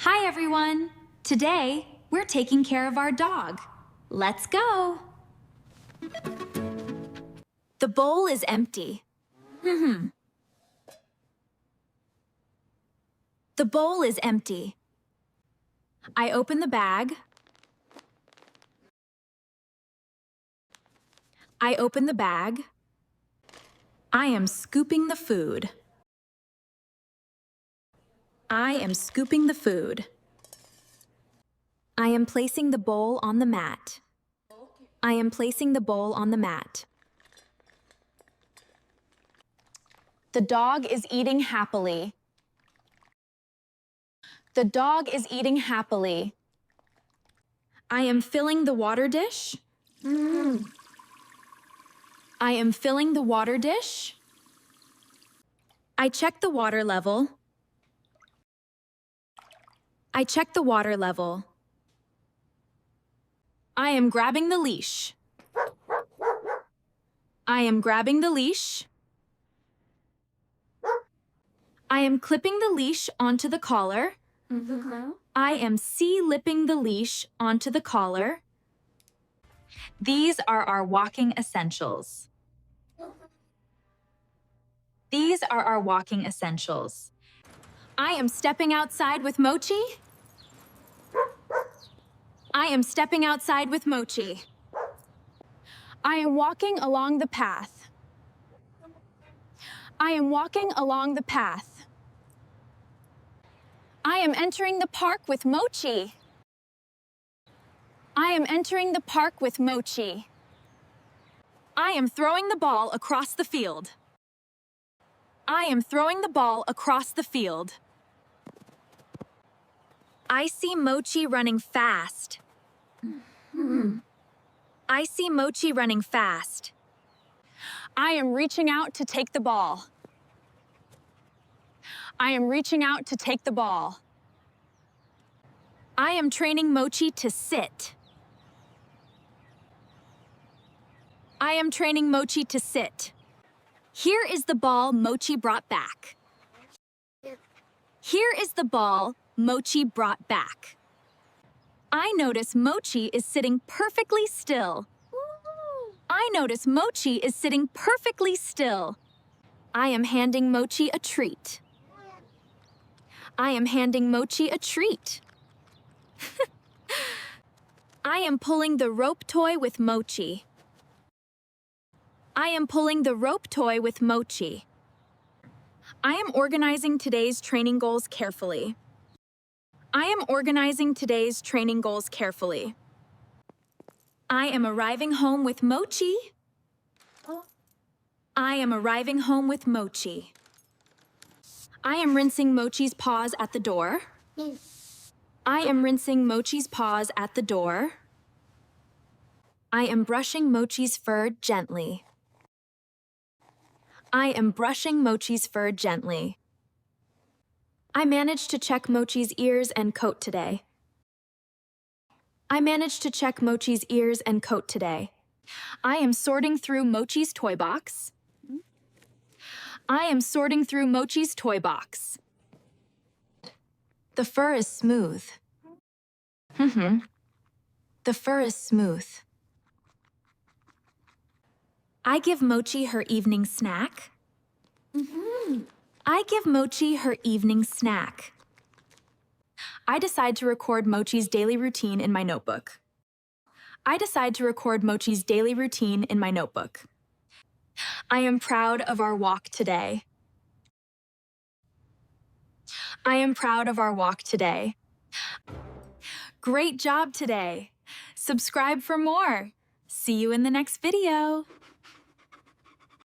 Hi everyone! Today, we're taking care of our dog. Let's go! The bowl is empty. The bowl is empty. I open the bag. I open the bag. I am scooping the food. I am scooping the food. I am placing the bowl on the mat. I am placing the bowl on the mat. The dog is eating happily. The dog is eating happily. I am filling the water dish. I am filling the water dish. I check the water level. I check the water level. I am grabbing the leash. I am grabbing the leash. I am clipping the leash onto the collar. I am C-lipping the leash onto the collar. These are our walking essentials. These are our walking essentials. I am stepping outside with Mochi. I am stepping outside with Mochi. I am walking along the path. I am walking along the path. I am entering the park with Mochi. I am entering the park with Mochi. I am throwing the ball across the field. I am throwing the ball across the field. I see Mochi running fast. I see Mochi running fast. I am reaching out to take the ball. I am reaching out to take the ball. I am training Mochi to sit. I am training Mochi to sit. Here is the ball Mochi brought back. Here is the ball Mochi brought back. I notice Mochi is sitting perfectly still. I notice Mochi is sitting perfectly still. I am handing Mochi a treat. I am handing Mochi a treat. I am pulling the rope toy with Mochi. I am pulling the rope toy with Mochi. I am organizing today's training goals carefully. I am organizing today's training goals carefully. I am arriving home with Mochi. I am arriving home with Mochi. I am rinsing Mochi's paws at the door. I am rinsing Mochi's paws at the door. I am brushing Mochi's fur gently. I am brushing Mochi's fur gently. I managed to check Mochi's ears and coat today. I managed to check Mochi's ears and coat today. I am sorting through Mochi's toy box. I am sorting through Mochi's toy box. The fur is smooth. The fur is smooth. I give Mochi her evening snack. I give Mochi her evening snack. I decide to record Mochi's daily routine in my notebook. I decide to record Mochi's daily routine in my notebook. I am proud of our walk today. I am proud of our walk today. Great job today. Subscribe for more. See you in the next video.